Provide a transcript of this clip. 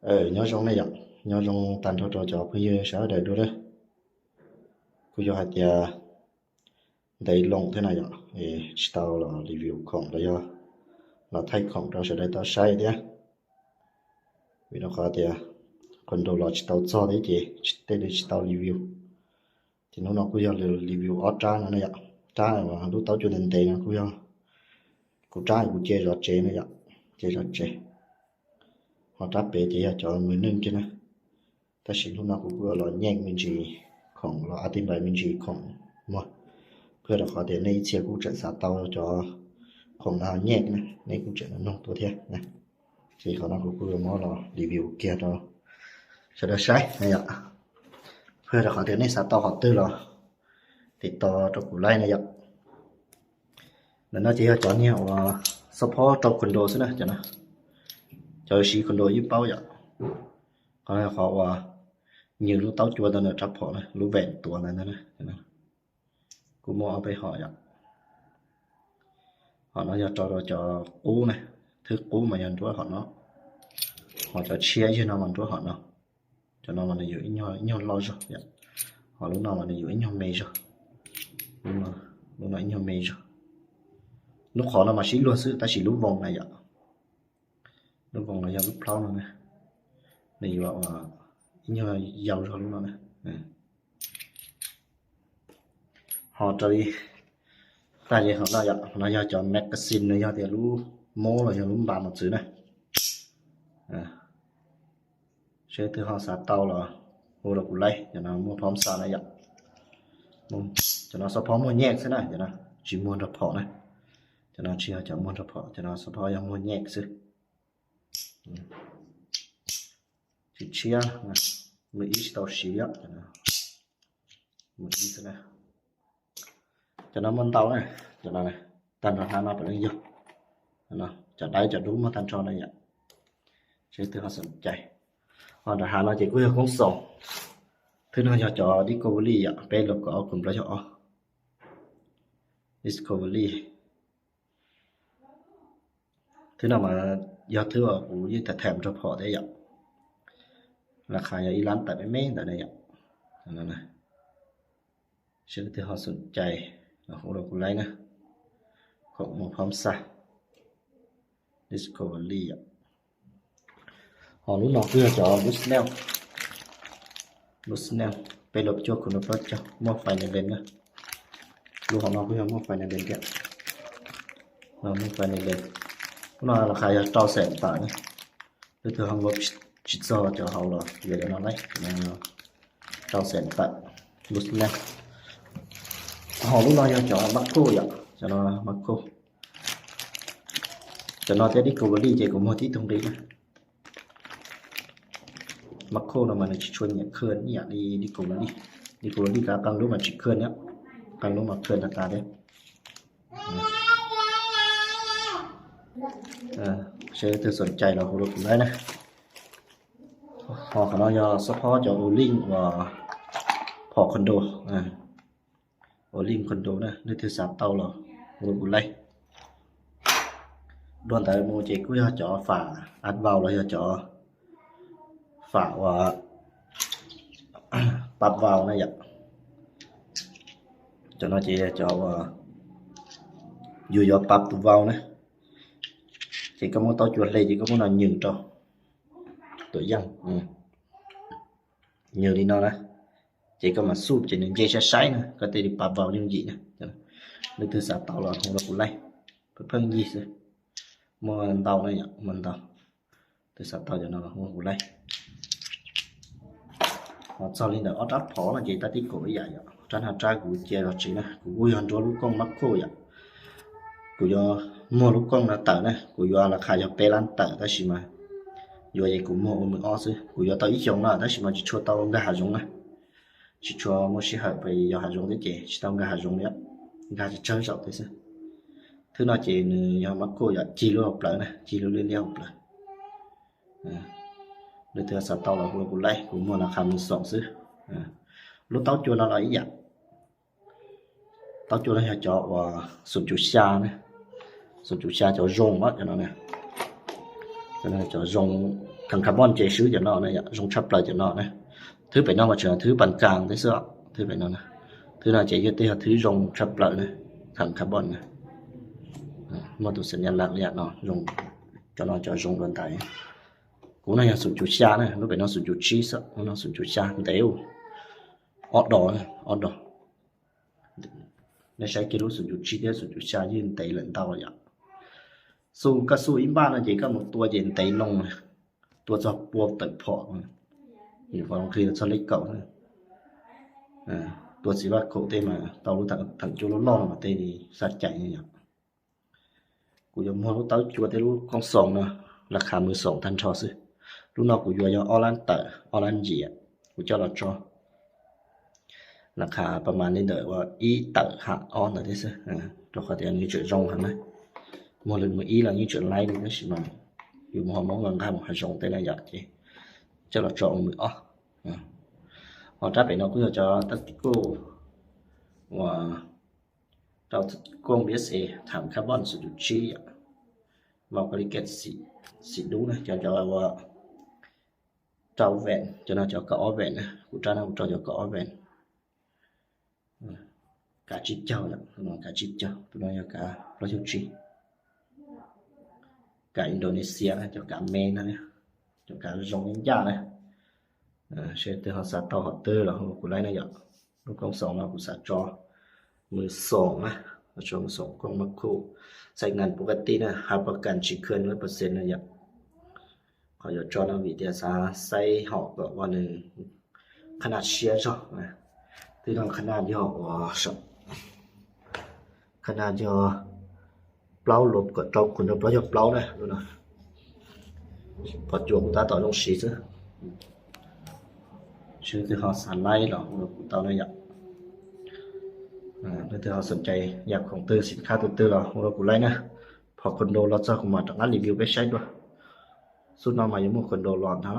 nhớ trong này ạ, nhớ trong tàn cho bây giờ sao để được đấy. Cô cho hạt ya đầy lông thế này ạ, thì tao là reviewของได้ยlà thayของเราsẽได้tao sai đấy. Vì nó khó thì còn đâu là tao cho đấy chị, đây là tao review. Thì nó cũng giờ review ở trang này ạ, trang mà lúc tao cho đến đây nó cũng giờ cô trang cũng chơi rồi chơi này ạ, chơi rồi chơi. Họ tráp bể thì cho người nâng chứ nè. Ta xin lúc nào cũng vừa là nhanh mình chỉ không là tin bài mình chỉ không mà vừa là có thể này chia cũng trận sát tao cho không nào nhanh nè, này cũng trận nó tốt thế nè. Thì họ nào cũng vừa mới là review kia đó sẽ được sai này ạ. Vừa là có thể này sát tao họ tư là thì tao cho cụ like này ạ. Nên nó chỉ cho nhiều support trong condo xí nè cho nó. Cho sĩ condo giúp bao vậy. Còn họ nhiều lúc tao chua tao nữa trap họ này, lúc vẹn tua này nè. Cú muaไปhọ vậy. Họ nó cho cú này, thứ cú mà nhận chúa họ nó. Họ cho chia cho nó mà chúa họ nó. Cho nó mà giữ nhau lo rồi vậy. Họ lúc nào mà giữ nhau mê rồi. Lúc nào nhau mê rồi. Lúc họ nó mà xí luôn sự ta chỉ lúc vòng này vậy. Lúc vòng này lúc plau nè. Này bảo nhau giàu rồi lúc nào nè. Họ cho đi tại vì họ nó giờ cho magazine này giờ thì lúc mô là giờ lúc bàn một chữ này. Sẽ từ họ sát tàu là hồ là cụ lấy cho nó mua phóng xa này vậy. Cho nó support mua nhạc thế này cho nó chỉ mua đập họ này. Cho nó chia cho mua đập họ cho nó support yang mua nhạc chứ. Chỉ chia này. Mình ít tao xí á cho nó. Mình ít thế này. Cho nó mơn tao này, cho nó này. Tan ra nó phải lên vô. Nó cho đáy cho đúng mà tan cho này vậy. Chứ từ họ sẵn chạy. Họ đã nó chỉ có không sổ. Thứ nó cho Discovery ạ. Bên lục có cùng đó cho Discovery. Thứ nào mà do thứ ở cũng như thật thèm cho họ đấy ạ. Là khai ở Iran tại mấy tại đây ạ. Nó này. Chứ từ họ sẵn chạy. Nó không được lấy nè. Không một phóng xa. Discovery ạ. Họ lúc nào cứ cho Busnell bên lộp cho nó bớt cho mua phải này lên nữa lúc họ nói cứ mua phải này lên kìa mua phải này lên nó là khai trao sẹn tại nhé từ từ họ ngộp chít cho họ là về để nó lấy trao sẹn tại Busnell họ lúc nào cho Marco vậy cho nó Marco cho nó tới đi cầu đi chỉ có một tí thông tin Marco là mà nó chỉ chuyên nhận khơi nhỉ đi cầu đi cả càng lúc mà chỉ khơi nhá càng lúc mà khơi là ta đấy sẽ từ sân chạy là hồ lục đấy này họ nói do support cho Olin và họ condo Olin condo này nơi thứ sáu tàu là hồ lục lấy đoàn tại mua chỉ cứ cho phả ăn vào là cho phả và bắp vào này vậy cho nó chỉ cho vừa do bắp vào này chỉ có một tao chuột này chỉ có một là nhường cho tuổi dân nhiều đi nó đó chỉ có mà sụp chỉ nên dây sai nữa có thể đi bắp vào những gì nè nên từ sáng tao là không được cụ lấy phân gì rồi mua tàu này nhỉ mình tàu từ sáng tao cho nó không cụ lấy họ sau lên đó trap phó là chỉ ta tí cổ vậy cho nên trai của chia là chỉ là của vui hơn cho lúc con mắc khô vậy của do mua lúc con là tờ này của do là khai cho pe lan tờ ta chỉ mà do vậy cũng mua mình o chứ của do tao ít dùng là ta chỉ mà chỉ cho tao cái hạt giống này chỉ cho một số hạt về do hạt giống đấy chỉ tao cái hạt giống đấy cái chỉ chơi rộng thế sao thứ nào chỉ do mắc khô vậy chỉ lưu học lại này chỉ lưu liên học lại để thừa sát tao là của lấy của mua là khám sòng xứ lúc tao chua nó là ý vậy tao chua nó hay cho sụp chủ xa này sụp chủ xa cho rong á cho nó nè 那就用抗คาร์บอนเจซื้อจะเนาะนะ用ชับปลายจะเนาะนะถือไปเนาะว่าจะถือปานกลางได้ซะถือไปเนาะนะถือน่าจะยึดได้ถือ用ชับปลายนะ抗คาร์บอนนะมาดูสัญลักษณ์เนี่ยเนาะ用จะเนาะจะ用กันได้กูน่าจะ0.4นะรู้ไปเนาะ0.7ซะเนาะ0.4เดียวออดดอในใช้กิโล0.7ได้0.4ยืนไตหลังเต้าอย่าง สู้ก็สู้อีบ้านchỉ có một tua diện tẩy nông tua cho buộc tẩy phọ thì còn khi cho lấy cậu tua chỉ là cậu tên mà tao thằng chú nó lo mà tên thì sát chạy như vậyกูจะมองรู้เต้าจัวแต่รู้ของสองเนาะราคามือสองทันชอซื้อรู้นอกกูอยู่ยออลันเตอร์ออลันจีอ่ะกูเจ้าเราจอราคาประมาณนี้เด้อว่าอีเตอร์หักออนอะไรซื้อตัวเขาแต่อันนี้จุดรงหั่นนะmột lần mà ý là như chuyện này nó chỉ mà dù mà món gần không hay dùng tên là giật chứ cho là chọn người họ trả phải nó cứ cho tất cô và tao con biết sẽ thảm carbon sử dụng chi vào cái kết xịt đúng này cho trâu vẹn cho nó cho cỏ vẹn của cha nó cho cỏ vẹn cả chip châu đó cả chip châu tụi nó cả nó cho chi cả Indonesia này cho cả men này cho cả rong nhân gia này sẽ từ họ sát tàu họ tư là họ của lấy này vậy lúc con sòng nó cũng sát cho มือ2นะช่วง2ของมักคู่ใช้งานปกตินะหาประกันชิเคิน 100% นะอย่างขอจอนักวิทยาศาสตร์ใส่หอกก็ว่านึงขนาดเชียร์จ้ะนะที่ต้องขนาดย่อว่าขนาดย่อเปล่าลบก็ตกคุณเปล่าย่อเปล่านะดูนะพอจวงตาต่อลงสีซะชื่อที่เขาสานไล่หรอกูตาเนี่ยอย่างnếu họสนใจอยากของตื้อสินค้าตื้อเราเรากูไล่นะพอคอนโดเราจะมาจากนั้นรีวิวไปใช้ด้วยสุดน้องมาอยู่หมู่คอนโดร้อนเท่า